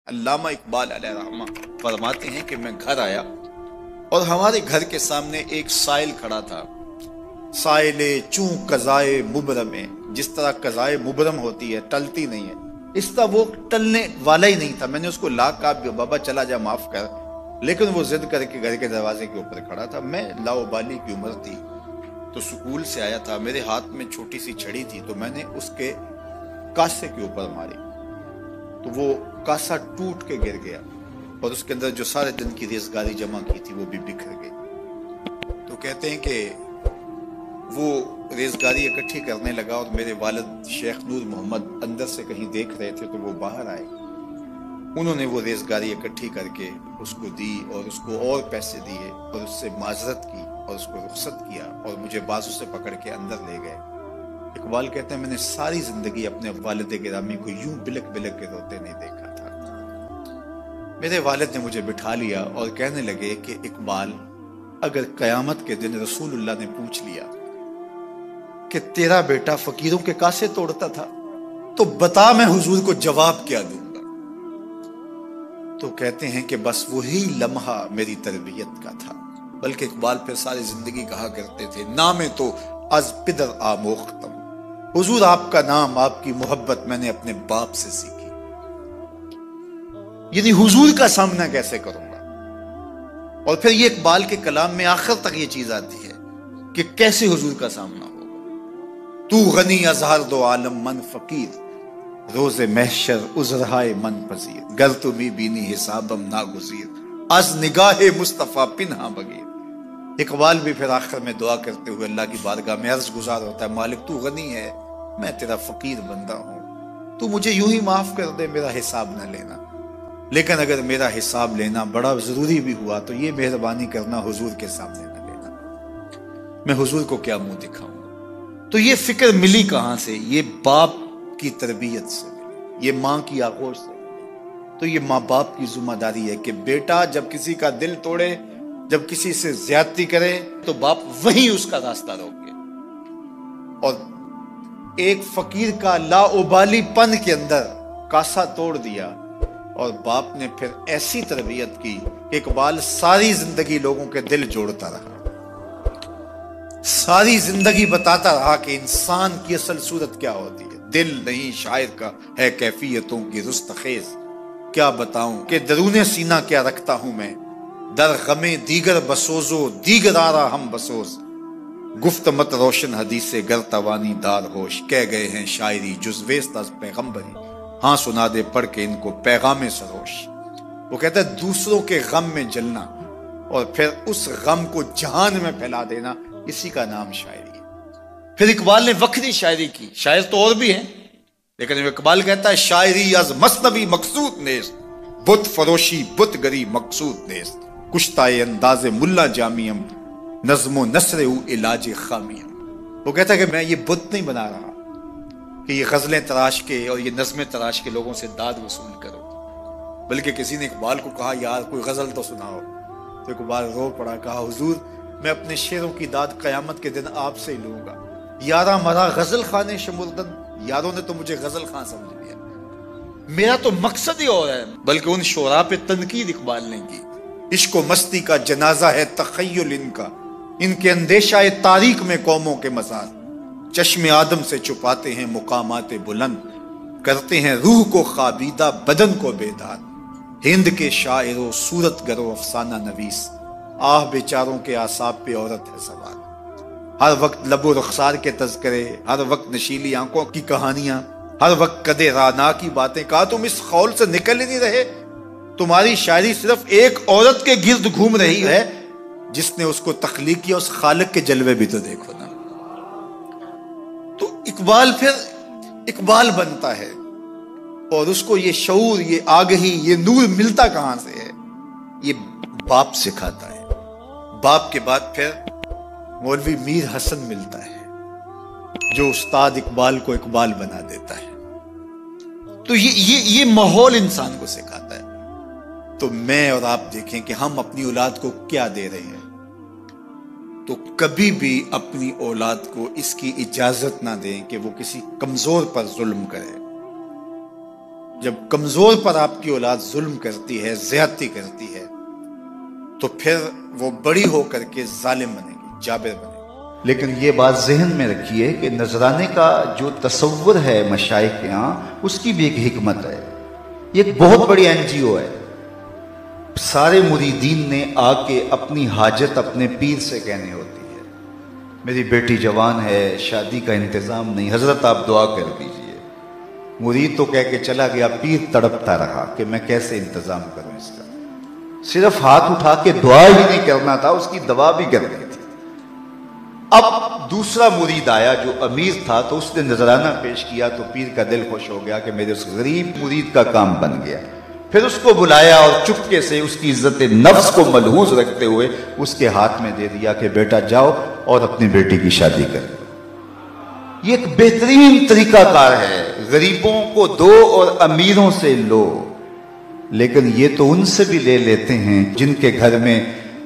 علامہ اقبال علیہ رحمہ فرماتے ہیں کہ میں گھر آیا اور ہمارے گھر کے سامنے ایک سائل کھڑا تھا. سائل چوں قضائے مبرم ہے، جس طرح قضائے مبرم ہوتی ہے، ٹلتی نہیں ہے، اس طرح وہ ٹلنے والا ہی نہیں تھا. میں نے اس کو لا کہا بابا چلا جا، معاف کر، لیکن وہ ضد کر کے گھر کے دروازے کے اوپر کھڑا تھا. میں لاؤبالی کی عمر تھی تو سکول سے آیا تھا، میرے ہاتھ میں چھوٹی سی چھڑی تھی تو میں نے اس کے کاسے کے اوپر ماری تو وہ کاسا ٹوٹ کے گر گیا اور اس کے اندر جو سارے دن کی ریزگاری جمع کی تھی وہ بھی بکھر گئی. تو کہتے ہیں کہ وہ ریزگاری اکٹھی کرنے لگا اور میرے والد شیخ نور محمد اندر سے کہیں دیکھ رہے تھے تو وہ باہر آئے. انہوں نے وہ ریزگاری اکٹھی کر کے اس کو دی اور اس کو اور پیسے دیے اور اس سے معذرت کی اور اس کو رخصت کیا اور مجھے بازو سے پکڑ کے اندر لے گئے. اقبال کہتے ہیں میں نے ساری زندگی اپنے والد گرامی کو یوں بلک بلک کے روتے نہیں دیکھا تھا. میرے والد نے مجھے بٹھا لیا اور کہنے لگے کہ اقبال، اگر قیامت کے دن رسول اللہ نے پوچھ لیا کہ تیرا بیٹا فقیروں کے کاسے توڑتا تھا تو بتا میں حضور کو جواب کیا دوں گا. تو کہتے ہیں کہ بس وہی لمحہ میری تربیت کا تھا. بلکہ اقبال پھر ساری زندگی کہا کرتے تھے نام تو از پدر آموختم، حضور آپ کا نام، آپ کی محبت میں نے اپنے باپ سے سیکھی. یعنی حضور کا سامنا کیسے کروں گا. اور پھر یہ اقبال کے کلام میں آخر تک یہ چیز آتی ہے کہ کیسے حضور کا سامنا ہوگا. تو غنی از ہر دو عالم من فقیر، روز محشر عذرہائے من پذیر، گر تو می بینی حسابم ناگزیر، از نگاہ مصطفیٰ پنہا بغیر. اقبال بھی پھر آخر میں دعا کرتے ہوئے اللہ کی بارگاہ میں عرض گزار ہوتا ہے، مالک تو غنی ہے، میں تیرا فقیر بندہ ہوں، تو مجھے یوں ہی معاف کر دے، میرا حساب نہ لینا. لیکن اگر میرا حساب لینا بڑا ضروری بھی ہوا تو یہ مہربانی کرنا حضور کے سامنے نہ لینا، میں حضور کو کیا منہ دکھاؤں. تو یہ فکر ملی کہاں سے؟ یہ باپ کی تربیت سے ملی، یہ ماں کی آغوش سے ملی. تو یہ ماں باپ کی ذمہ داری ہے کہ بیٹا جب کسی کا دل توڑے، جب کسی سے زیادتی کرے تو باپ وہیں اس کا راستہ روکے. اور ایک فقیر کا لاؤبالی پن کے اندر کاسا توڑ دیا اور باپ نے پھر ایسی تربیت کی کہ اقبال ساری زندگی لوگوں کے دل جوڑتا رہا، ساری زندگی بتاتا رہا کہ انسان کی اصل صورت کیا ہوتی ہے. دل نہیں شاعر کا ہے کیفیتوں کی رستخیز، کیا بتاؤں کہ درون سینہ کیا رکھتا ہوں میں، در غم دیگر بسوزو دیگر آرا ہم بسوز، گفت مت روشن حدیث گر توانی دار ہوش، کہہ گئے ہیں شاعری جزویست از پیغمبری، ہاں سنا دے پڑھ کے ان کو پیغام سروش. وہ کہتا ہے دوسروں کے غم میں جلنا اور پھر اس غم کو جہان میں پھیلا دینا، اسی کا نام شاعری ہے. پھر اقبال نے وکری شاعری کی، شاعر تو اور بھی ہیں لیکن اقبال کہتا ہے شاعری از مثنوی مقصود نیست، بت فروشی بت گری مقصود نیست، کشتائے انداز ملا جامیم، نظم و نثر او علاج خامیم. وہ کہتا ہے کہ میں یہ بت نہیں بنا رہا کہ یہ غزلیں تراش کے اور یہ نظمیں تراش کے لوگوں سے داد وصول کرو. بلکہ کسی نے اقبال کو کہا یار کوئی غزل تو سناؤ، تو اقبال رو پڑا، کہا حضور میں اپنے شعروں کی داد قیامت کے دن آپ سے ہی لوں گا. یارا مرا غزل خانے شمردن، یاروں نے تو مجھے غزل خان سمجھ لیا، میرا تو مقصد ہی اور ہے. بلکہ ان شعراء پہ تنقید اقبال نے کی، عشق و مستی کا جنازہ ہے تخیل ان کے اندیشہ تاریخ میں قوموں کے مزار، چشم آدم سے چھپاتے ہیں مقامات بلند، کرتے ہیں روح کو خوابیدہ بدن کو بیدار. ہند کے شاعر و صورت گر و افسانہ نویس، آہ بیچاروں کے اعصاب پہ عورت ہے سوار. ہر وقت لب و رخسار کے تذکرے، ہر وقت نشیلی آنکھوں کی کہانیاں، ہر وقت قدے رانا کی باتیں. کہا تم اس خول سے نکل ہی نہیں رہے، تمہاری شاعری صرف ایک عورت کے گرد گھوم رہی ہے جس نے اس کو تخلیق کیا، اس خالق کے جلوے بھی تو دیکھو نا. تو اقبال پھر اقبال بنتا ہے اور اس کو یہ شعور، یہ آگہی، یہ نور ملتا کہاں سے ہے؟ یہ باپ سکھاتا ہے. باپ کے بعد پھر مولوی میر حسن ملتا ہے جو استاد اقبال کو اقبال بنا دیتا ہے. تو یہ ماحول انسان کو سکھاتا ہے. تو میں اور آپ دیکھیں کہ ہم اپنی اولاد کو کیا دے رہے ہیں. تو کبھی بھی اپنی اولاد کو اس کی اجازت نہ دیں کہ وہ کسی کمزور پر ظلم کرے. جب کمزور پر آپ کی اولاد ظلم کرتی ہے، زیادتی کرتی ہے، تو پھر وہ بڑی ہو کر کے ظالم بنے گی، جابر بنے گی۔ لیکن یہ بات ذہن میں رکھیے کہ نذرانے کا جو تصور ہے مشائخ کے ہاں، اس کی بھی ایک حکمت ہے۔ یہ ایک بہت بڑی NGO ہے۔ سارے مریدین نے آ کے اپنی حاجت اپنے پیر سے کہنی ہوتی ہے۔ میری بیٹی جوان ہے، شادی کا انتظام نہیں، حضرت آپ دعا کر دیجیے۔ مرید تو کہہ کے چلا گیا، پیر تڑپتا رہا کہ میں کیسے انتظام کروں اس کا۔ صرف ہاتھ اٹھا کے دعا ہی نہیں کرنا تھا، اس کی دوا بھی کرنی تھی۔ اب دوسرا مرید آیا جو امیر تھا، تو اس نے نذرانہ پیش کیا تو پیر کا دل خوش ہو گیا کہ میرے اس غریب مرید کا کام بن گیا۔ پھر اس کو بلایا اور چپکے سے اس کی عزت نفس کو ملحوظ رکھتے ہوئے اس کے ہاتھ میں دے دیا کہ بیٹا جاؤ اور اپنی بیٹی کی شادی کر لو۔ یہ ایک بہترین طریقہ کار ہے، غریبوں کو دو اور امیروں سے لو۔ لیکن یہ تو ان سے بھی لے لیتے ہیں جن کے گھر میں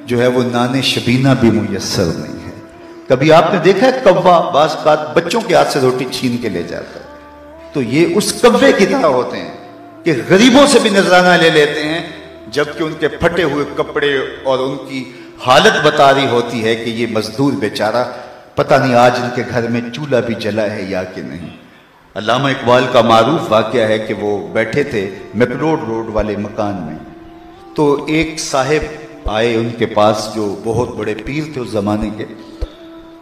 جو ہے وہ نان شبینہ بھی میسر نہیں ہے۔ کبھی آپ نے دیکھا ہے کوا بعض اوقات بچوں کے ہاتھ سے روٹی چھین کے لے جاتا ہے، تو یہ اس کوے کی طرح ہوتے ہیں کہ غریبوں سے بھی نذرانہ لے لیتے ہیں، جبکہ ان کے پھٹے ہوئے کپڑے اور ان کی حالت بتا رہی ہوتی ہے کہ یہ مزدور بیچارہ پتہ نہیں آج ان کے گھر میں چولہا بھی جلا ہے یا کہ نہیں۔ علامہ اقبال کا معروف واقعہ ہے کہ وہ بیٹھے تھے میکلوڈ روڈ والے مکان میں، تو ایک صاحب آئے ان کے پاس جو بہت بڑے پیر تھے اس زمانے کے،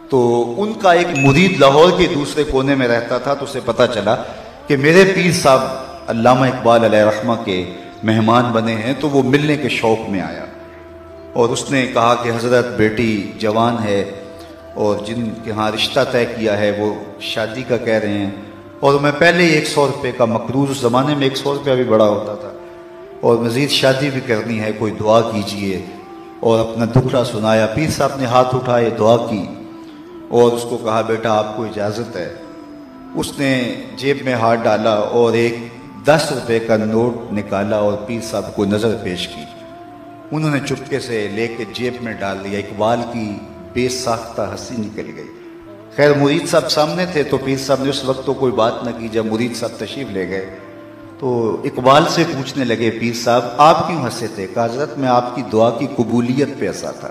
تو ان کا ایک مرید لاہور کے دوسرے کونے میں رہتا تھا، تو اسے پتہ چلا کہ میرے پیر صاحب علامہ اقبال علیہ رحمہ کے مہمان بنے ہیں، تو وہ ملنے کے شوق میں آیا اور اس نے کہا کہ حضرت بیٹی جوان ہے اور جن کے ہاں رشتہ طے کیا ہے وہ شادی کا کہہ رہے ہیں، اور میں پہلے ہی 100 روپے کا مقروض، اس زمانے میں 100 روپیہ بھی بڑا ہوتا تھا، اور مزید شادی بھی کرنی ہے، کوئی دعا کیجئے، اور اپنا دکھڑا سنایا۔ پیر صاحب نے ہاتھ اٹھائے، دعا کی اور اس کو کہا بیٹا آپ کو اجازت ہے۔ اس نے جیب میں ہاتھ ڈالا اور ایک 10 روپے کا نوٹ نکالا اور پیر صاحب کو نظر پیش کی۔ انہوں نے چپکے سے لے کے جیب میں ڈال دیا۔ اقبال کی بے ساختہ ہنسی نکل گئی۔ خیر مرید صاحب سامنے تھے تو پیر صاحب نے اس وقت تو کوئی بات نہ کی۔ جب مرید صاحب تشریف لے گئے تو اقبال سے پوچھنے لگے پیر صاحب آپ کیوں ہنسے تھے؟ کہا حضرت میں آپ کی دعا کی قبولیت پہ ہنسا تھا۔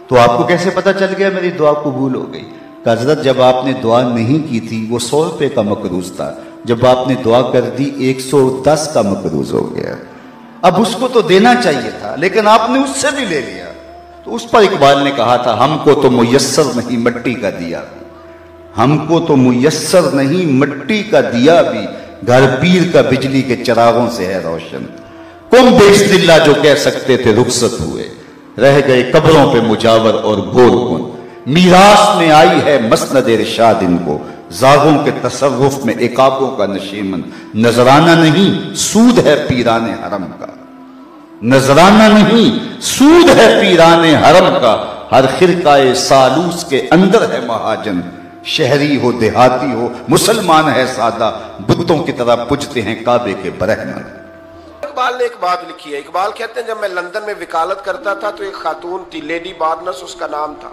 تو آپ کو کیسے پتہ چل گیا میری دعا قبول ہو گئی؟ کہا حضرت جب آپ نے دعا نہیں کی تھی وہ 100 روپے کا مقروض تھا، جب آپ نے دعا کر دی 110 کا مقروض ہو گیا۔ اب اس کو تو دینا چاہیے تھا لیکن آپ نے اس سے بھی لے لیا۔ تو اس پر اقبال نے کہا تھا ہم کو تو میسر نہیں مٹی کا دیا بھی، ہم کو تو میسر نہیں مٹی کا دیا بھی، گھر پیر کا بجلی کے چراغوں سے ہے روشن۔ کم بیش دلہ جو کہہ سکتے تھے رخصت ہوئے، رہ گئے قبروں پہ مجاور اور گور کن۔ میراث میں آئی ہے مسند ارشاد ان کو، زاغوں کے تصرف میں عقابوں کا نشیمن۔ نذرانہ نہیں سود ہے پیران حرم کا، نذرانہ نہیں سود ہے پیران حرم کا، ہر خرقہ سالوس کے اندر ہے مہاجن۔ شہری ہو دیہاتی ہو مسلمان ہے سادہ، بتوں کی طرح پجتے ہیں کعبے کے برہمن۔ اقبال نے ایک بات لکھی ہے، اقبال کہتے ہیں جب میں لندن میں وکالت کرتا تھا تو ایک خاتون تھی، لیڈی بارنس اس کا نام تھا۔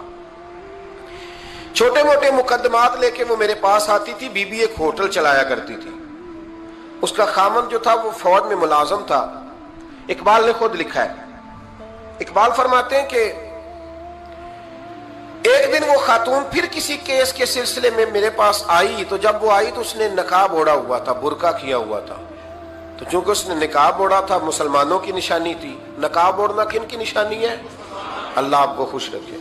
چھوٹے موٹے مقدمات لے کے وہ میرے پاس آتی تھی۔ بی بی ایک ہوٹل چلایا کرتی تھی، اس کا خامن جو تھا وہ فوج میں ملازم تھا۔ اقبال نے خود لکھا ہے، اقبال فرماتے ہیں کہ ایک دن وہ خاتون پھر کسی کیس کے سلسلے میں میرے پاس آئی، تو جب وہ آئی تو اس نے نقاب اوڑھا ہوا تھا، برقع کیا ہوا تھا۔ تو چونکہ اس نے نقاب اوڑھا تھا مسلمانوں کی نشانی تھی۔ نقاب اوڑھنا کن کی نشانی ہے؟ اللہ آپ کو خوش رکھے۔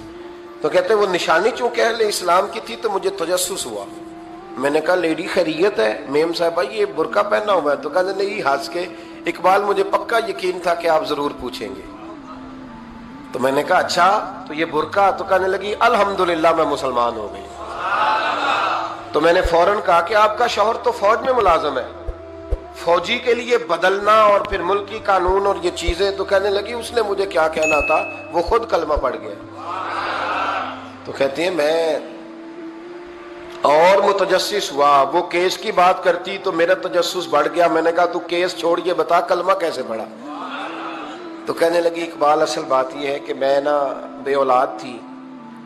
تو کہتے ہیں وہ نشانی چونکہ اہل اسلام کی تھی تو مجھے تجسس ہوا۔ میں نے کہا لیڈی خیریت ہے؟ میم صاحبہ یہ برقع پہنا ہوا ہے؟ تو کہتے نہیں، ہنس کے اقبال مجھے پکا یقین تھا کہ آپ ضرور پوچھیں گے۔ تو میں نے کہا اچھا تو یہ برقع؟ تو کہنے لگی الحمدللہ میں مسلمان ہو گئی۔ تو میں نے فوراً کہا کہ آپ کا شوہر تو فوج میں ملازم ہے، فوجی کے لیے بدلنا اور پھر ملکی قانون اور یہ چیزیں۔ تو کہنے لگی اس نے مجھے کیا کہنا تھا، وہ خود کلمہ پڑھ گیا۔ تو کہتے ہیں میں اور متجسس ہوا، وہ کیس کی بات کرتی تو میرا تجسس بڑھ گیا۔ میں نے کہا تو کیس چھوڑ یہ بتا کلمہ کیسے پڑھا؟ تو کہنے لگی اقبال اصل بات یہ ہے کہ میں نا بے اولاد تھی،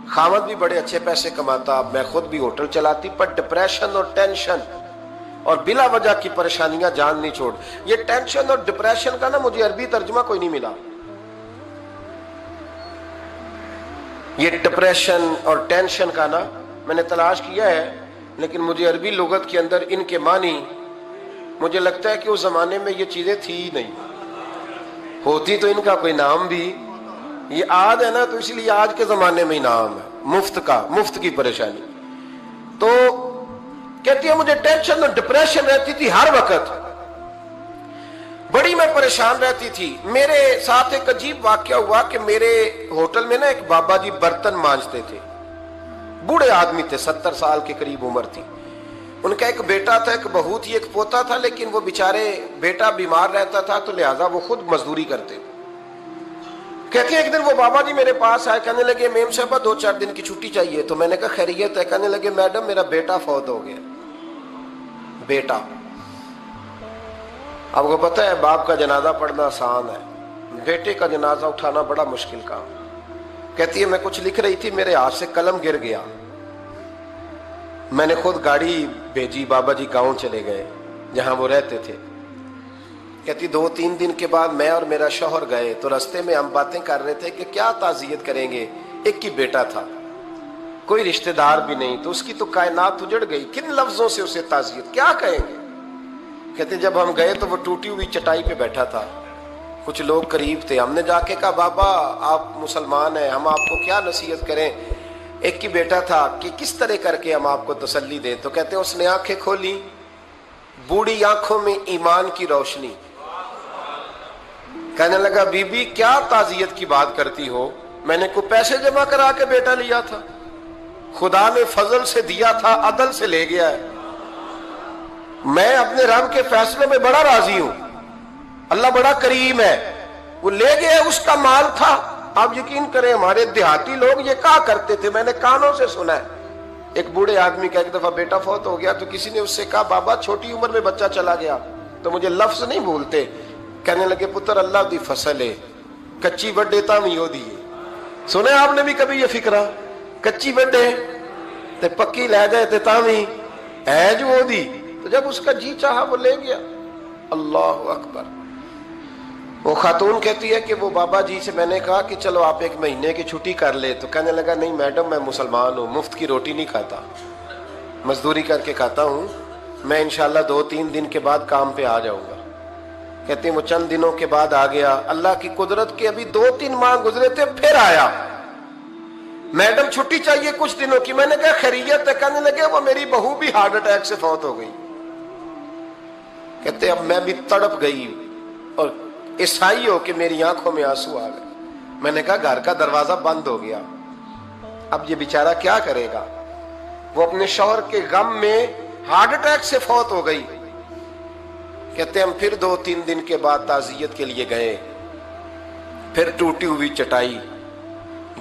خامد بھی بڑے اچھے پیسے کماتا، میں خود بھی ہوٹل چلاتی، پر ڈپریشن اور ٹینشن اور بلا وجہ کی پریشانیاں جان نہیں چھوڑ. یہ ٹینشن اور ڈپریشن کا نا مجھے عربی ترجمہ کوئی نہیں ملا. یہ ڈپریشن اور ٹینشن کا نا میں نے تلاش کیا ہے، لیکن مجھے عربی لغت کے اندر ان کے معنی مجھے لگتا ہے کہ اس زمانے میں یہ چیزیں تھی ہی نہیں. ہوتی تو ان کا کوئی نام بھی، یہ آج ہے نا تو اس لیے آج کے زمانے میں ہی نام ہے مفت کی پریشانی. تو کہتی ہے مجھے ٹینشن اور ڈپریشن رہتی تھی ہر وقت، بڑی میں پریشان رہتی تھی. میرے ساتھ ایک عجیب واقعہ ہوا کہ میرے ہوٹل میں نا ایک بابا جی برتن مانجتے تھے، بوڑھے آدمی تھے، 70 سال کے قریب عمر تھی. ان کا ایک بیٹا تھا، ایک بہو تھی، ایک پوتا تھا، لیکن وہ بیچارے بیٹا بیمار رہتا تھا تو لہٰذا وہ خود مزدوری کرتے. کہتے ہیں ایک دن وہ بابا جی میرے پاس آئے، کہنے لگے میم صاحبہ 2-4 دن کی چھٹی چاہیے. تو میں نے کہا خیریت ہے؟ کہنے لگے میڈم میرا بیٹا فوت ہو گیا. بیٹا، آپ کو پتہ ہے باپ کا جنازہ پڑھنا آسان ہے، بیٹے کا جنازہ اٹھانا بڑا مشکل کام. کہتی ہے میں کچھ لکھ رہی تھی، میرے ہاتھ سے قلم گر گیا. میں نے خود گاڑی بھیجی، بابا جی گاؤں چلے گئے جہاں وہ رہتے تھے. کہتی 2-3 دن کے بعد میں اور میرا شوہر گئے تو رستے میں ہم باتیں کر رہے تھے کہ کیا تعزیت کریں گے. ایک ہی بیٹا تھا، کوئی رشتہ دار بھی نہیں، تو اس کی تو کائنات اجڑ گئی، کن لفظوں سے اسے تعزیت کیا کہیں گے. کہتے جب ہم گئے تو وہ ٹوٹی ہوئی چٹائی پہ بیٹھا تھا، کچھ لوگ قریب تھے. ہم نے جا کے کہا بابا آپ مسلمان ہیں، ہم آپ کو کیا نصیحت کریں، ایک ہی بیٹا تھا، کہ کس طرح کر کے ہم آپ کو تسلی دیں. تو کہتے اس نے آنکھیں کھولی، بوڑھی آنکھوں میں ایمان کی روشنی. کہنے لگا بی بی کیا تعزیت کی بات کرتی ہو، میں نے کوئی پیسے جمع کرا کے بیٹا لیا تھا، خدا نے فضل سے دیا تھا، عدل سے لے گیا ہے. میں اپنے رب کے فیصلے میں بڑا راضی ہوں، اللہ بڑا کریم ہے، وہ لے گیا، اس کا مال تھا. آپ یقین کریں ہمارے دیہاتی لوگ یہ کہا کرتے تھے، میں نے کانوں سے سنا ہے. ایک بوڑھے آدمی کا ایک دفعہ بیٹا فوت ہو گیا تو کسی نے اس سے کہا بابا چھوٹی عمر میں بچہ چلا گیا تو مجھے لفظ نہیں بھولتے. کہنے لگے پتر اللہ دی فصل ہے، کچی وڈے تامی ہو دی. سنے آپ نے بھی کبھی یہ فکرہ، کچی وڈے تے پکی لے جائے تے تامی ہے جو ہو دی. تو جب اس کا جی چاہا وہ لے گیا. اللہ اکبر. وہ خاتون کہتی ہے کہ وہ بابا جی سے میں نے کہا کہ چلو آپ 1 مہینے کی چھٹی کر لے. تو کہنے لگا نہیں میڈم میں مسلمان ہوں، مفت کی روٹی نہیں کھاتا، مزدوری کر کے کھاتا ہوں، میں انشاءاللہ 2-3 دن کے بعد کام پہ آ جاؤں گا. کہتے ہیں وہ چند دنوں کے بعد آ گیا. اللہ کی قدرت کے ابھی 2-3 ماہ گزرے تھے پھر آیا. میڈم چھٹی چاہیے کچھ دنوں کی. میں نے کہا خیریت ہے؟ کہنے لگے وہ میری بہو بھی ہارٹ اٹیک سے فوت ہو گئی. کہتے اب میں بھی تڑپ گئی اور عیسائی ہو کہ میری آنکھوں میں آنسو آ گئے. میں نے کہا گھر کا دروازہ بند ہو گیا، اب یہ بیچارہ کیا کرے گا. وہ اپنے شوہر کے غم میں ہارٹ اٹیک سے فوت ہو گئی. کہتے ہم پھر 2-3 دن کے بعد تعزیت کے لیے گئے. پھر ٹوٹی ہوئی چٹائی،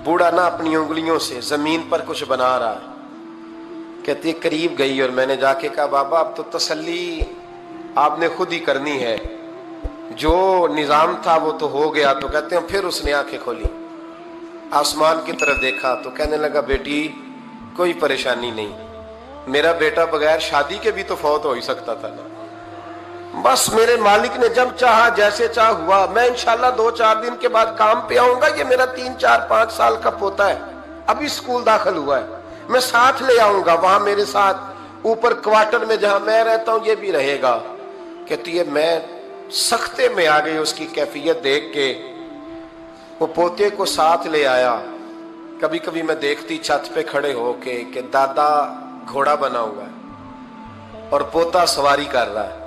بوڑھا نہ اپنی انگلیوں سے زمین پر کچھ بنا رہا ہے. کہتے قریب گئی اور میں نے جا کے کہا بابا اب تو تسلی آپ نے خود ہی کرنی ہے، جو نظام تھا وہ تو ہو گیا. تو کہتے ہیں پھر اس نے آنکھیں کھولی، آسمان کی طرف دیکھا تو کہنے لگا بیٹی کوئی پریشانی نہیں، میرا بیٹا بغیر شادی کے بھی تو فوت ہو ہی سکتا تھا نا، بس میرے مالک نے جب چاہا جیسے چاہ ہوا. میں انشاءاللہ 2-4 دن کے بعد کام پہ آؤں گا. یہ میرا 3-4-5 سال کا پوتا ہے، ابھی اسکول داخل ہوا ہے، میں ساتھ لے آؤں گا، وہاں میرے ساتھ اوپر کوارٹر میں جہاں میں رہتا ہوں یہ بھی رہے گا. کہتی ہے میں سختے میں آ گئی اس کی کیفیت دیکھ کے. وہ پوتے کو ساتھ لے آیا. کبھی کبھی میں دیکھتی چھت پہ کھڑے ہو کے کہ دادا گھوڑا بنا ہوا ہے اور پوتا سواری کر رہا ہے.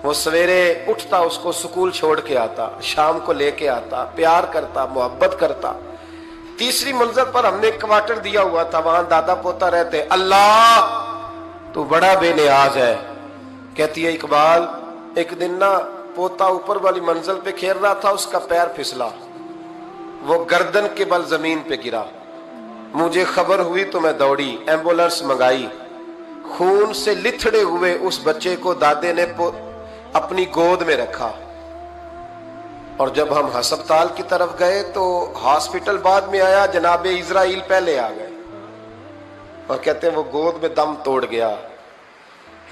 وہ سویرے اٹھتا اس کو سکول چھوڑ کے آتا، شام کو لے کے آتا، پیار کرتا، محبت کرتا. 3ری منزل پر ہم نے کوارٹر دیا ہوا تھا، وہاں دادا پوتا رہتے. اللہ تو بڑا بے نیاز ہے. کہتی ہے اقبال ایک دن نا پوتا اوپر والی منزل پہ کھیل رہا تھا، اس کا پیر پھسلا، وہ گردن کے بل زمین پہ گرا. مجھے خبر ہوئی تو میں دوڑی، ایمبولینس منگائی. خون سے لتھڑے ہوئے اس بچے کو دادے نے اپنی گود میں رکھا. اور جب ہم ہسپتال کی طرف گئے تو ہاسپٹل بعد میں آیا، جناب اسرائیل پہلے آ گئے اور کہتے ہیں وہ گود میں دم توڑ گیا.